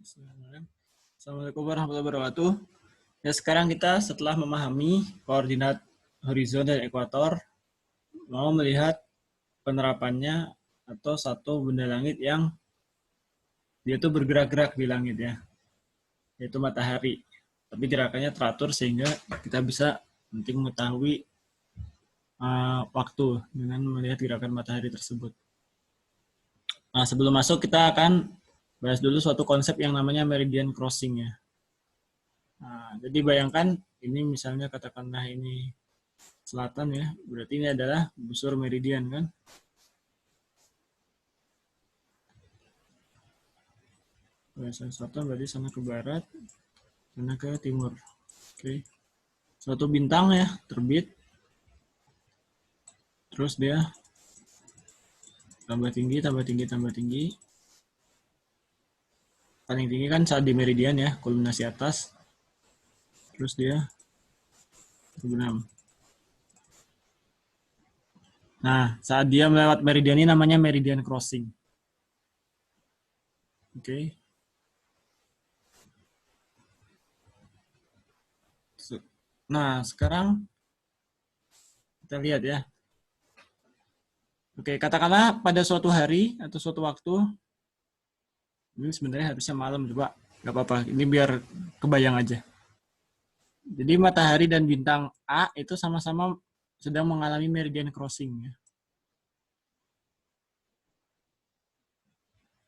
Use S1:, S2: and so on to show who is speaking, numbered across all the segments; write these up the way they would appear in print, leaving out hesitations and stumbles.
S1: Assalamualaikum warahmatullahi wabarakatuh. Ya, sekarang kita setelah memahami koordinat horizon dan ekuator, mau melihat penerapannya atau satu benda langit yang dia tuh bergerak-gerak di langit ya, yaitu matahari. Tapi gerakannya teratur sehingga kita bisa nanti mengetahui waktu dengan melihat gerakan matahari tersebut. Nah, sebelum masuk kita akan bahas dulu suatu konsep yang namanya meridian crossing ya. Nah, jadi bayangkan ini misalnya katakanlah ini selatan ya, berarti ini adalah busur meridian kan. Selatan berarti sana ke barat, sana ke timur. Oke. Suatu bintang ya, terbit. Terus dia tambah tinggi, tambah tinggi, tambah tinggi. Paling tinggi kan saat di meridian ya, kulminasi atas. Terus dia terbenam. Nah, saat dia melewat meridian ini namanya meridian crossing. Oke. Nah, sekarang kita lihat ya. Oke, katakanlah pada suatu hari atau suatu waktu, ini sebenarnya harusnya malam coba, nggak apa-apa, ini biar kebayang aja. Jadi matahari dan bintang A itu sama-sama sedang mengalami meridian crossing ya.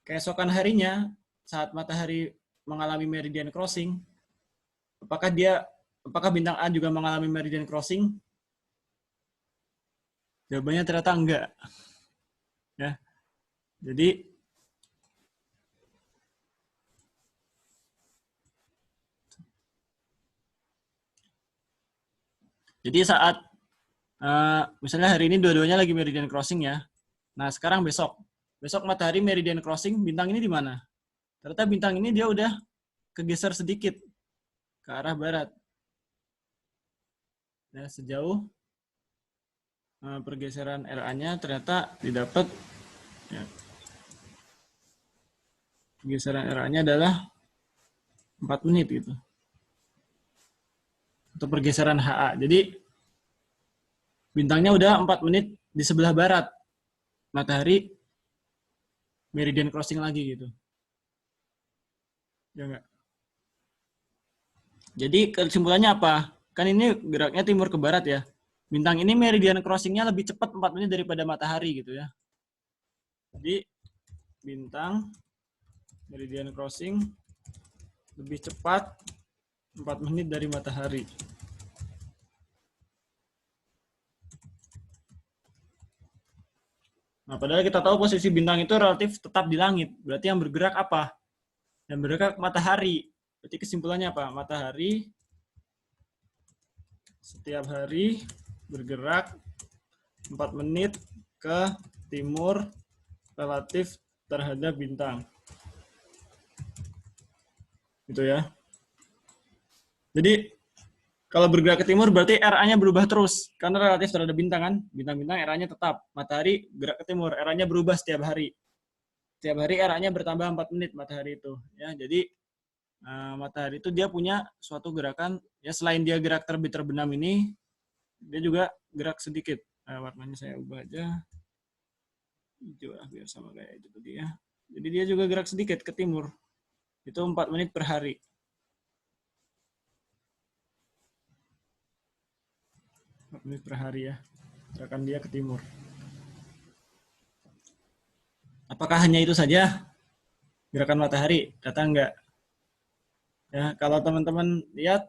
S1: Keesokan harinya, saat matahari mengalami meridian crossing, apakah bintang A juga mengalami meridian crossing? Jawabannya ternyata enggak. Ya. Jadi saat misalnya hari ini dua-duanya lagi meridian crossing ya. Nah, sekarang besok matahari meridian crossing, bintang ini di mana? Ternyata bintang ini dia udah kegeser sedikit ke arah barat. Ya, sejauh pergeseran RA-nya ternyata didapat ya, pergeseran RA-nya adalah 4 menit gitu. Atau pergeseran HA. Jadi bintangnya udah 4 menit di sebelah barat. Matahari meridian crossing lagi gitu. Ya enggak? Jadi kesimpulannya apa? Kan ini geraknya timur ke barat ya. Bintang ini meridian crossingnya lebih cepat 4 menit daripada matahari gitu ya. Jadi bintang meridian crossing lebih cepat 4 menit dari matahari. Nah, padahal kita tahu posisi bintang itu relatif tetap di langit. Berarti yang bergerak apa? Yang bergerak matahari. Berarti kesimpulannya apa? Matahari setiap hari bergerak 4 menit ke timur relatif terhadap bintang. Gitu ya. Jadi kalau bergerak ke timur berarti RA-nya berubah terus karena relatif terhadap bintang kan. Bintang-bintang RA-nya tetap. Matahari gerak ke timur, RA-nya berubah setiap hari. Setiap hari RA-nya bertambah 4 menit matahari itu ya. Jadi matahari itu dia punya suatu gerakan ya, selain dia gerak terbit terbenam ini dia juga gerak sedikit. Warnanya saya ubah aja hijau biar sama kayak itu tadi ya. Jadi dia juga gerak sedikit ke timur. Itu 4 menit per hari. 4 menit per hari ya. Gerakan dia ke timur. Apakah hanya itu saja gerakan matahari? Kata enggak. Ya, kalau teman-teman lihat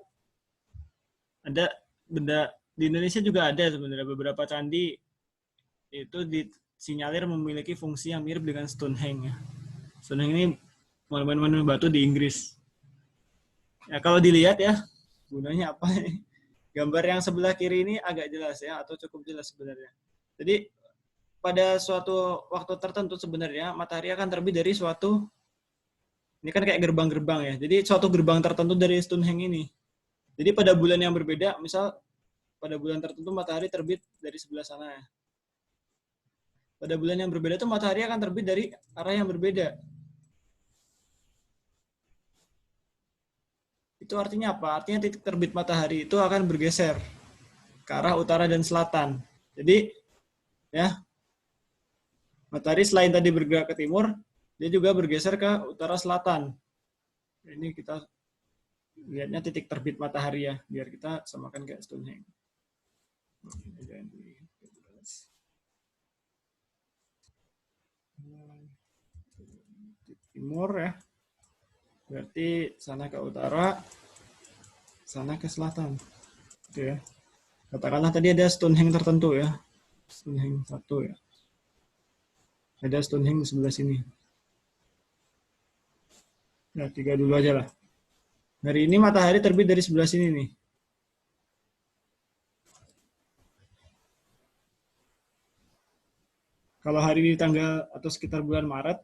S1: ada benda di Indonesia juga ada sebenarnya beberapa candi itu disinyalir memiliki fungsi yang mirip dengan Stonehenge. Stonehenge ini monumen batu di Inggris. Ya, kalau dilihat ya gunanya apa? Gambar yang sebelah kiri ini agak jelas ya, atau cukup jelas sebenarnya. Jadi pada suatu waktu tertentu sebenarnya matahari akan terbit dari suatu, ini kan kayak gerbang-gerbang ya. Jadi suatu gerbang tertentu dari Stonehenge ini. Jadi pada bulan yang berbeda, misal pada bulan tertentu matahari terbit dari sebelah sana ya. Pada bulan yang berbeda itu matahari akan terbit dari arah yang berbeda. Itu artinya apa? Artinya titik terbit matahari itu akan bergeser ke arah utara dan selatan. Jadi ya, matahari selain tadi bergerak ke timur, dia juga bergeser ke utara selatan. Ini kita lihatnya titik terbit matahari ya, biar kita samakan kayak Stonehenge. Timur ya, berarti sana ke utara, sana ke selatan. Gitu ya. Katakanlah tadi ada Stonehenge tertentu ya, Stonehenge 1 ya. Ada Stonehenge di sebelah sini. Ya, 3 dulu aja lah. Hari ini matahari terbit dari sebelah sini nih. Kalau hari ini tanggal atau sekitar bulan Maret,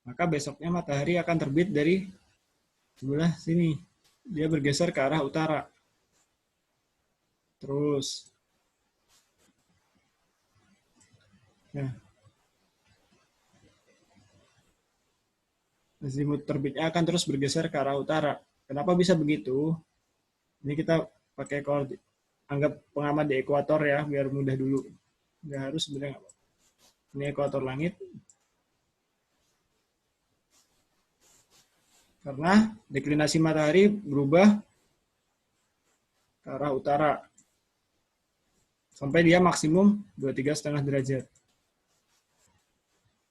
S1: maka besoknya matahari akan terbit dari sebelah sini. Dia bergeser ke arah utara. Terus. Ya. Azimut terbitnya akan terus bergeser ke arah utara. Kenapa bisa begitu? Ini kita pakai anggap pengamat di ekuator ya, biar mudah dulu. Nggak harus sebenarnya. Ini ekuator langit. Karena deklinasi matahari berubah ke arah utara. Sampai dia maksimum 23,5 derajat.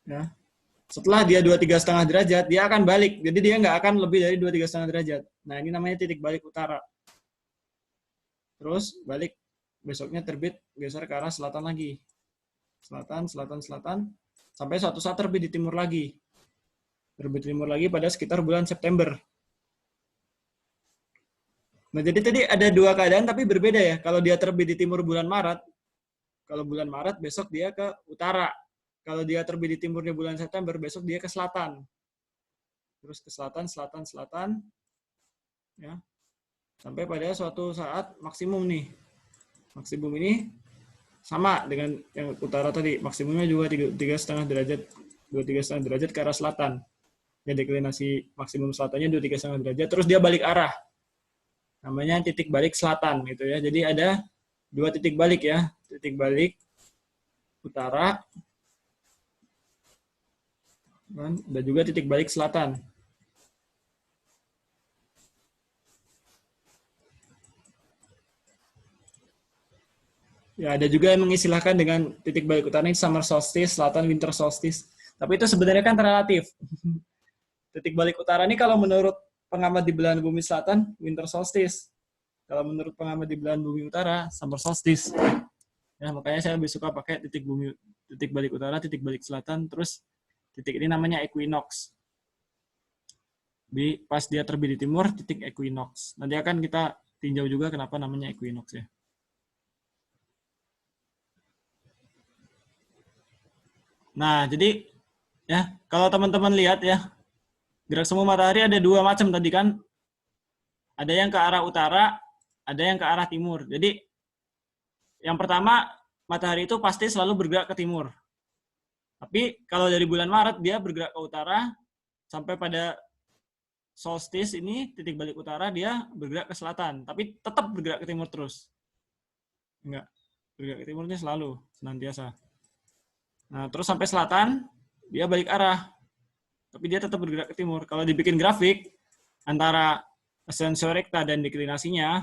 S1: Ya. Setelah dia 23,5 derajat, dia akan balik. Jadi dia nggak akan lebih dari 23,5 derajat. Nah, ini namanya titik balik utara. Terus balik, besoknya terbit, geser ke arah selatan lagi. Selatan, selatan, selatan, sampai suatu saat terbit di timur lagi. Terbit di timur lagi pada sekitar bulan September. Nah, jadi tadi ada dua keadaan tapi berbeda ya. Kalau dia terbit di timur bulan Maret, kalau bulan Maret besok dia ke utara. Kalau dia terbit di timurnya bulan September, besok dia ke selatan. Terus ke selatan, selatan, selatan. Ya. Sampai pada suatu saat maksimum nih. Maksimum ini sama dengan yang utara tadi. Maksimumnya juga 3,5 derajat. 23,5 derajat ke arah selatan. Ya, deklinasi maksimum selatannya 23,5 derajat. Terus dia balik arah. Namanya titik balik selatan gitu ya. Jadi ada dua titik balik ya. Titik balik utara dan juga titik balik selatan. Ya, ada juga yang mengistilahkan dengan titik balik utara ini summer solstice, selatan winter solstice. Tapi itu sebenarnya kan relatif. Titik balik utara ini kalau menurut pengamat di belahan bumi selatan, winter solstice. Kalau menurut pengamat di belahan bumi utara, summer solstice. Ya, makanya saya lebih suka pakai titik balik utara, titik balik selatan, terus titik ini namanya equinox. Pas dia terbit di timur, titik equinox. Nanti akan kita tinjau juga kenapa namanya equinox ya. Nah, jadi ya kalau teman-teman lihat ya, gerak semu matahari ada dua macam tadi kan. Ada yang ke arah utara, ada yang ke arah timur. Jadi yang pertama, matahari itu pasti selalu bergerak ke timur. Tapi kalau dari bulan Maret dia bergerak ke utara sampai pada solstice ini titik balik utara dia bergerak ke selatan, tapi tetap bergerak ke timur terus. Enggak, bergerak ke timurnya selalu senantiasa. Nah, terus sampai selatan dia balik arah. Tapi dia tetap bergerak ke timur. Kalau dibikin grafik antara ascensio recta dan deklinasinya,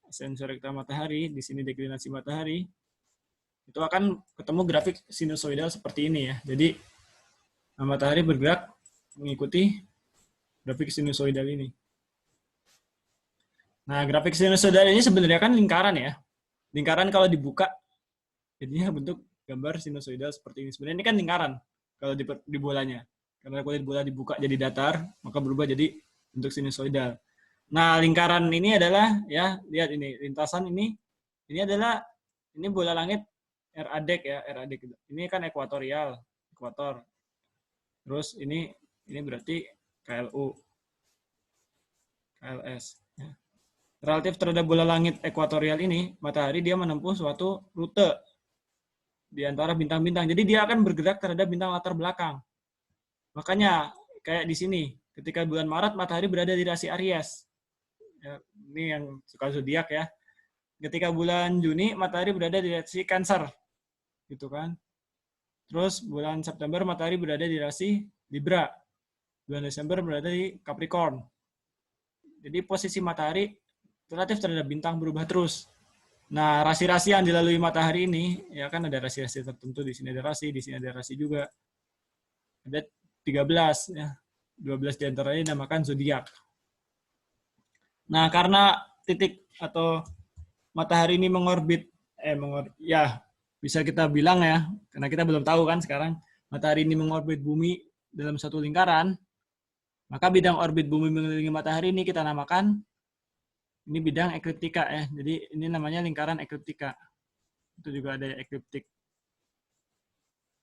S1: ascensio recta matahari, di sini deklinasi matahari, itu akan ketemu grafik sinusoidal seperti ini ya. Jadi matahari bergerak mengikuti grafik sinusoidal ini. Nah, grafik sinusoidal ini sebenarnya kan lingkaran ya. Lingkaran kalau dibuka, jadinya bentuk gambar sinusoidal seperti ini. Sebenarnya ini kan lingkaran kalau di bolanya. Karena kulit bola dibuka jadi datar, maka berubah jadi bentuk sinusoidal. Nah, lingkaran ini adalah, ya, lihat ini, lintasan ini adalah, ini bola langit RADEC ya, RADEC. Ini kan ekuatorial, ekuator. Terus ini berarti KLU, KLS. Ya. Relatif terhadap bola langit ekuatorial ini, matahari dia menempuh suatu rute di antara bintang-bintang. Jadi dia akan bergerak terhadap bintang latar belakang. Makanya kayak di sini, ketika bulan Maret matahari berada di rasi Aries. Ya, ini yang suka zodiak ya. Ketika bulan Juni matahari berada di rasi Cancer, gitu kan. Terus bulan September matahari berada di rasi Libra. Bulan Desember berada di Capricorn. Jadi posisi matahari relatif terhadap bintang berubah terus. Nah, rasi-rasi yang dilalui matahari ini, ya kan ada rasi-rasi tertentu, di sini ada rasi, di sini ada rasi juga. Ada 13 ya. 12 diantaranya dinamakan zodiak. Nah, karena titik atau matahari ini ya bisa kita bilang ya, karena kita belum tahu kan sekarang, matahari ini mengorbit bumi dalam satu lingkaran, maka bidang orbit bumi mengelilingi matahari ini kita namakan, ini bidang ekliptika ya. Jadi ini namanya lingkaran ekliptika. Itu juga ada ekliptik.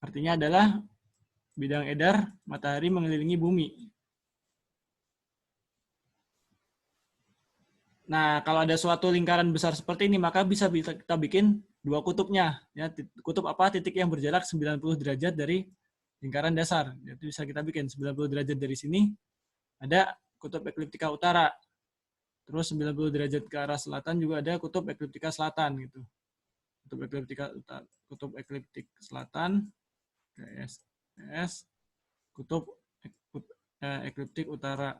S1: Artinya adalah bidang edar matahari mengelilingi bumi. Nah, kalau ada suatu lingkaran besar seperti ini, maka bisa kita bikin dua kutubnya. Ya, kutub apa? Titik yang berjarak 90 derajat dari lingkaran dasar. Itu bisa kita bikin 90 derajat dari sini, ada kutub ekliptika utara. Terus 90 derajat ke arah selatan juga ada kutub ekliptika selatan gitu. Kutub ekliptik selatan, kutub ekliptik utara.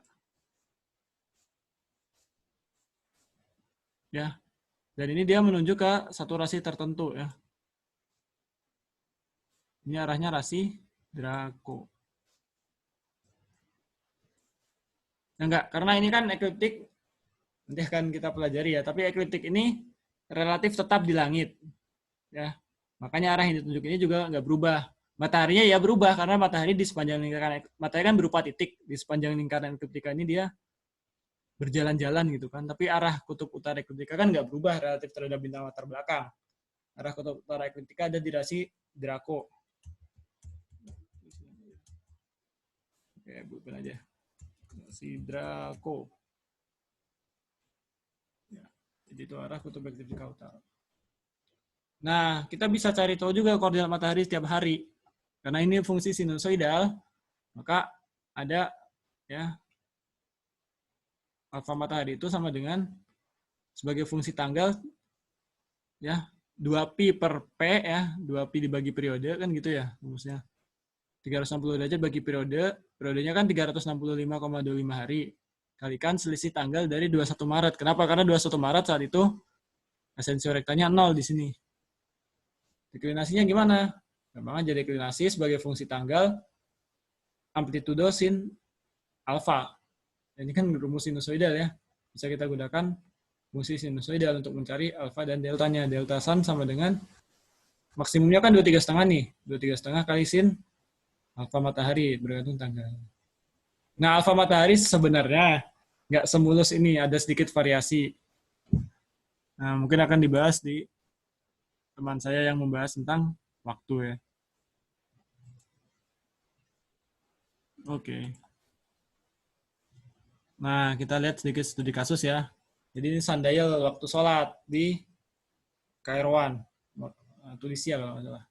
S1: Ya. Dan ini dia menuju ke satu rasi tertentu ya. Ini arahnya rasi Draco. Nah, enggak, karena ini kan ekliptik, nanti akan kita pelajari ya, tapi ekliptik ini relatif tetap di langit. Ya. Makanya arah yang ditunjuk ini juga nggak berubah. Mataharinya ya berubah, karena matahari di sepanjang lingkaran, matahari kan berupa titik, di sepanjang lingkaran ekliptika ini dia berjalan-jalan gitu kan. Tapi arah kutub utara ekliptika kan nggak berubah relatif terhadap bintang latar belakang. Arah kutub utara ekliptika ada di rasi Draco. Oke, bukan aja. Rasi Draco. Ya, jadi itu arah kutub ekliptika utara. Nah, kita bisa cari tahu juga koordinat matahari setiap hari. Karena ini fungsi sinusoidal, maka ada ya alfa matahari itu sama dengan sebagai fungsi tanggal ya 2pi per P ya, 2pi dibagi periode kan gitu ya rumusnya. 360 derajat bagi periode, periodenya kan 365,25 hari. Kalikan selisih tanggal dari 21 Maret. Kenapa? Karena 21 Maret saat itu asensio rektanya 0 di sini. Deklinasinya gimana? Memang aja deklinasi sebagai fungsi tanggal amplitudo sin alfa. Ini kan rumus sinusoidal ya. Bisa kita gunakan fungsi sinusoidal untuk mencari alfa dan deltanya. Delta sun sama dengan maksimumnya kan 23,5 nih. 23,5 kali sin alfa matahari bergantung tanggal. Nah, alfa matahari sebenarnya nggak semulus ini, ada sedikit variasi. Nah, mungkin akan dibahas di teman saya yang membahas tentang waktu ya. Oke. Nah, kita lihat sedikit studi kasus ya. Jadi ini sundial waktu sholat di Kairouan, Tunisia kalau nggak salah.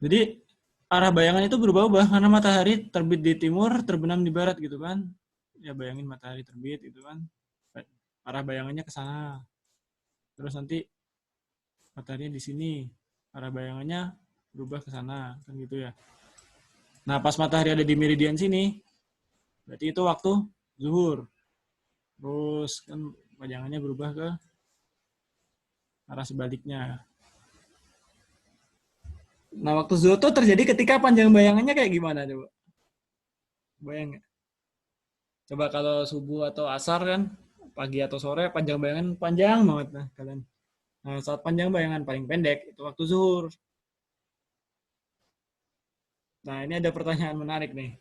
S1: Jadi arah bayangan itu berubah-ubah karena matahari terbit di timur, terbenam di barat gitu kan. Ya bayangin matahari terbit gitu kan. Arah bayangannya ke sana. Terus nanti matahari di sini, arah bayangannya berubah ke sana kan gitu ya. Nah, pas matahari ada di meridian sini, berarti itu waktu zuhur. Terus kan bayangannya berubah ke arah sebaliknya. Nah, waktu zuhur itu terjadi ketika panjang bayangannya kayak gimana coba? Bayang nggak? Coba kalau subuh atau asar kan, pagi atau sore panjang bayangan panjang banget nah kalian. Nah, saat panjang bayangan paling pendek itu waktu zuhur. Nah, ini ada pertanyaan menarik nih.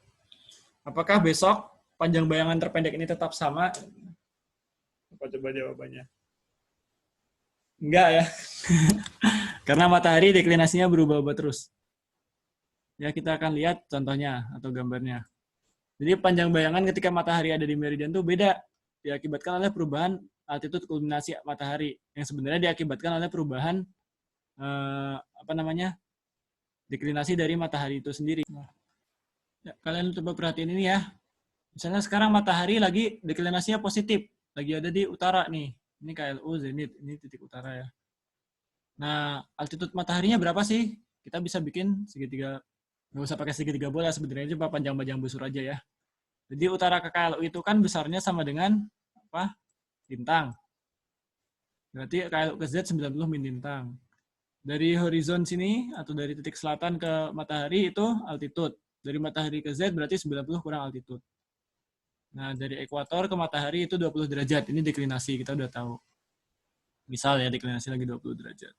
S1: Apakah besok panjang bayangan terpendek ini tetap sama? Apa coba jawabannya? Enggak ya. Karena matahari deklinasinya berubah-ubah terus. Ya, kita akan lihat contohnya atau gambarnya. Jadi panjang bayangan ketika matahari ada di meridian itu beda. Diakibatkan oleh perubahan altitude kulminasi matahari. Yang sebenarnya diakibatkan oleh perubahan deklinasi dari matahari itu sendiri. Ya, kalian coba perhatiin ini ya. Misalnya sekarang matahari lagi deklinasinya positif, lagi ada di utara nih. Ini KLU zenit, ini titik utara ya. Nah, altitude mataharinya berapa sih? Kita bisa bikin segitiga, nggak usah pakai segitiga bola, sebenarnya coba panjang-panjang busur aja ya. Jadi utara ke KLU itu kan besarnya sama dengan apa? Lintang. Berarti KLU ke Z 90 min lintang. Dari horizon sini atau dari titik selatan ke matahari itu altitude. Dari matahari ke Z berarti 90 kurang altitude. Nah, dari ekuator ke matahari itu 20 derajat. Ini deklinasi, kita udah tahu. Misal ya, deklinasi lagi 20 derajat.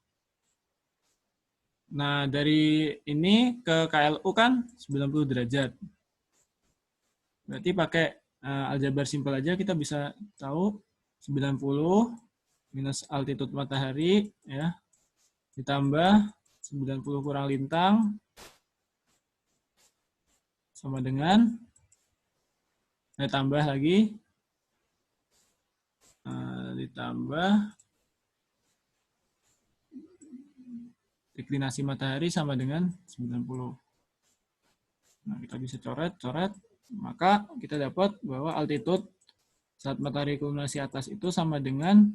S1: Nah, dari ini ke KLU kan 90 derajat. Berarti pakai aljabar simpel aja kita bisa tahu 90 minus altitude matahari ya, ditambah 90 kurang lintang sama dengan tambah lagi ditambah deklinasi matahari sama dengan 90. Nah, kita bisa coret, maka kita dapat bahwa altitude saat matahari kulminasi atas itu sama dengan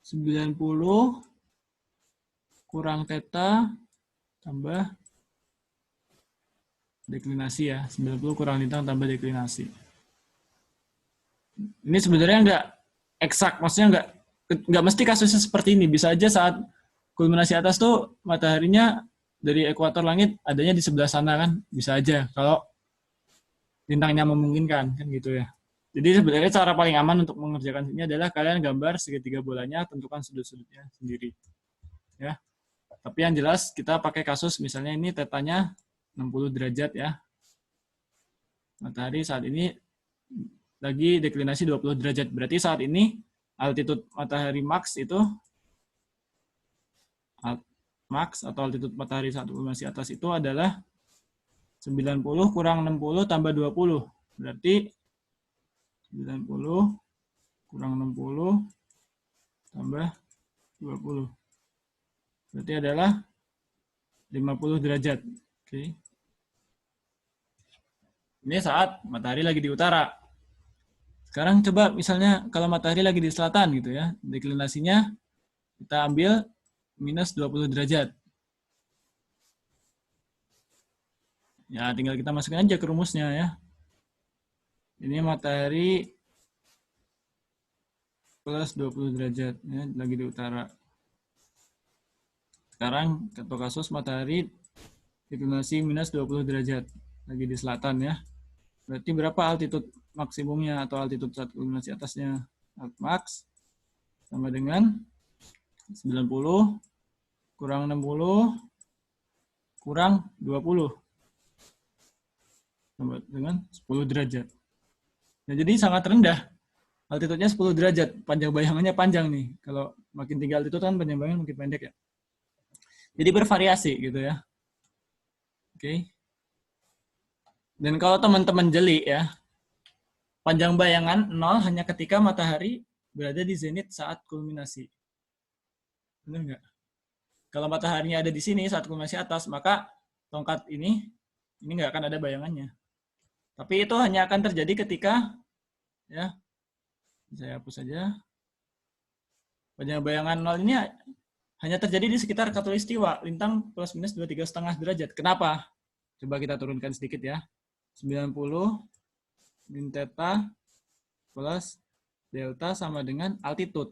S1: 90 kurang theta tambah deklinasi ya. 90 kurang lintang tambah deklinasi. Ini sebenarnya nggak eksak, maksudnya nggak mesti kasusnya seperti ini. Bisa aja saat kulminasi atas tuh mataharinya dari ekuator langit adanya di sebelah sana kan, bisa aja kalau lintangnya memungkinkan kan gitu ya. Jadi sebenarnya cara paling aman untuk mengerjakan ini adalah kalian gambar segitiga bolanya, tentukan sudut-sudutnya sendiri. Ya. Tapi yang jelas kita pakai kasus misalnya ini tetanya 60 derajat ya. Matahari saat ini lagi deklinasi 20 derajat. Berarti saat ini altitude matahari max itu max atau altitude matahari saat kulminasi atas itu adalah 90 kurang 60 tambah 20. Berarti 90 kurang 60 tambah 20. Berarti adalah 50 derajat. Oke. Ini saat matahari lagi di utara. Sekarang coba misalnya kalau matahari lagi di selatan gitu ya, deklinasinya kita ambil minus 20 derajat. Ya, tinggal kita masukkan aja ke rumusnya ya. Ini matahari plus 20 derajat ya, lagi di utara. Sekarang contoh kasus matahari deklinasi minus 20 derajat lagi di selatan ya. Berarti berapa altitude maksimumnya atau altitude saat kulminasi atasnya? Alt max sama dengan 90 kurang 60 kurang 20 sama dengan 10 derajat. Nah, jadi sangat rendah. Altitude-nya 10 derajat. Panjang bayangannya panjang nih. Kalau makin tinggi altitude kan panjang bayangan makin pendek ya. Jadi bervariasi gitu ya. Oke. Dan kalau teman-teman jeli ya, panjang bayangan 0 hanya ketika matahari berada di zenit saat kulminasi. Benar nggak? Kalau mataharinya ada di sini saat kulminasi atas, maka tongkat ini nggak akan ada bayangannya. Tapi itu hanya akan terjadi ketika, ya, saya hapus saja. Panjang bayangan 0 ini hanya terjadi di sekitar khatulistiwa, lintang plus minus 23,5 derajat. Kenapa? Coba kita turunkan sedikit ya. 90 min theta plus delta sama dengan altitude.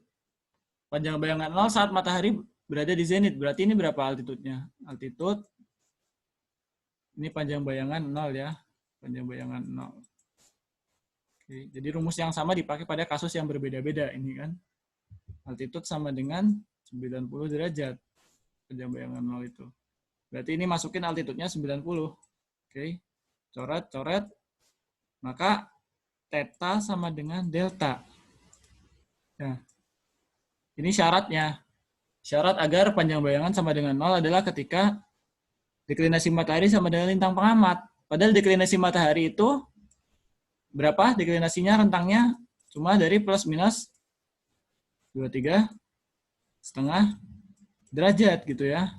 S1: Panjang bayangan 0 saat matahari berada di zenit. Berarti ini berapa altitude-nya? Altitude, ini panjang bayangan 0 ya. Panjang bayangan 0. Oke, jadi rumus yang sama dipakai pada kasus yang berbeda-beda ini kan. Altitude sama dengan 90 derajat. Panjang bayangan 0 itu. Berarti ini masukin altitude-nya 90. Oke. Coret. Maka theta sama dengan delta. Nah, ini syaratnya. Syarat agar panjang bayangan sama dengan 0 adalah ketika deklinasi matahari sama dengan lintang pengamat. Padahal deklinasi matahari itu berapa? Deklinasinya rentangnya cuma dari plus minus 23,5 derajat gitu ya.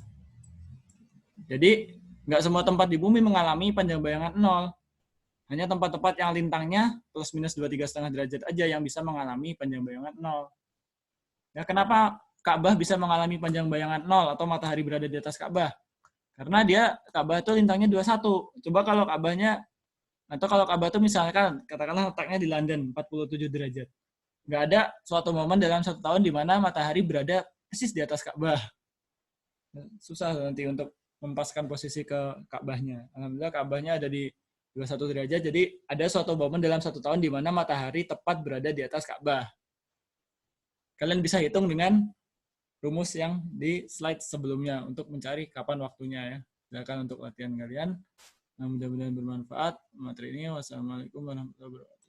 S1: Jadi nggak semua tempat di bumi mengalami panjang bayangan 0. Hanya tempat-tempat yang lintangnya plus minus 23,5 derajat aja yang bisa mengalami panjang bayangan 0. Ya, kenapa Ka'bah bisa mengalami panjang bayangan 0 atau matahari berada di atas Ka'bah? Karena Ka'bah itu lintangnya 21. Coba kalau Ka'bah itu misalkan katakanlah letaknya di London 47 derajat. Nggak ada suatu momen dalam 1 tahun di mana matahari berada persis di atas Ka'bah. Susah nanti untuk mempaskan posisi ke Ka'bahnya. Alhamdulillah Ka'bahnya ada di 21 derajat, jadi ada suatu momen dalam 1 tahun di mana matahari tepat berada di atas Ka'bah. Kalian bisa hitung dengan rumus yang di slide sebelumnya untuk mencari kapan waktunya ya. Silakan untuk latihan kalian. Mudah-mudahan bermanfaat materi ini. Wassalamualaikum warahmatullahi wabarakatuh.